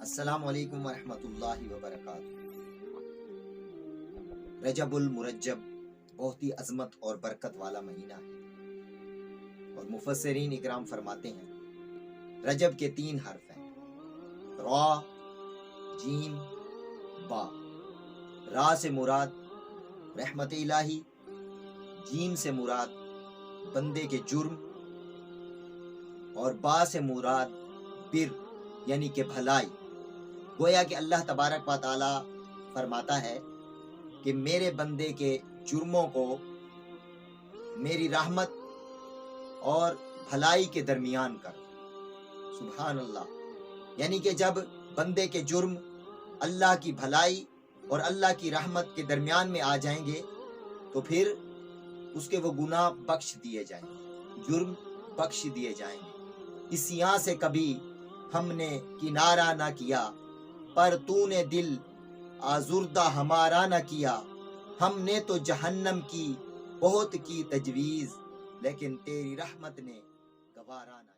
السلام علیکم ورحمۃ اللہ وبرکاتہ۔ رجب المرجب بہت ہی عظمت اور برکت والا مہینہ ہے، اور مفسرین اکرام فرماتے ہیں رجب کے 3 حرف ہیں، را، جیم، با۔ را سے مراد رحمت الہی، جیم سے مراد بندے کے جرم، اور با سے مراد بر یعنی کہ بھلائی۔ گویا کہ اللہ تبارک و تعالی فرماتا ہے کہ میرے بندے کے جرموں کو میری رحمت اور بھلائی کے درمیان کر۔ سبحان اللہ، یعنی کہ جب بندے کے جرم اللہ کی بھلائی اور اللہ کی رحمت کے درمیان میں آ جائیں گے تو پھر اس کے وہ گناہ بخش دیے جائیں گے، جرم بخش دیے جائیں گے۔ اس یہاں سے کبھی ہم نے کنارہ نہ کیا، پر تو نے دل آزردہ ہمارا نہ کیا۔ ہم نے تو جہنم کی بہت کی تجویز، لیکن تیری رحمت نے گوارا نہ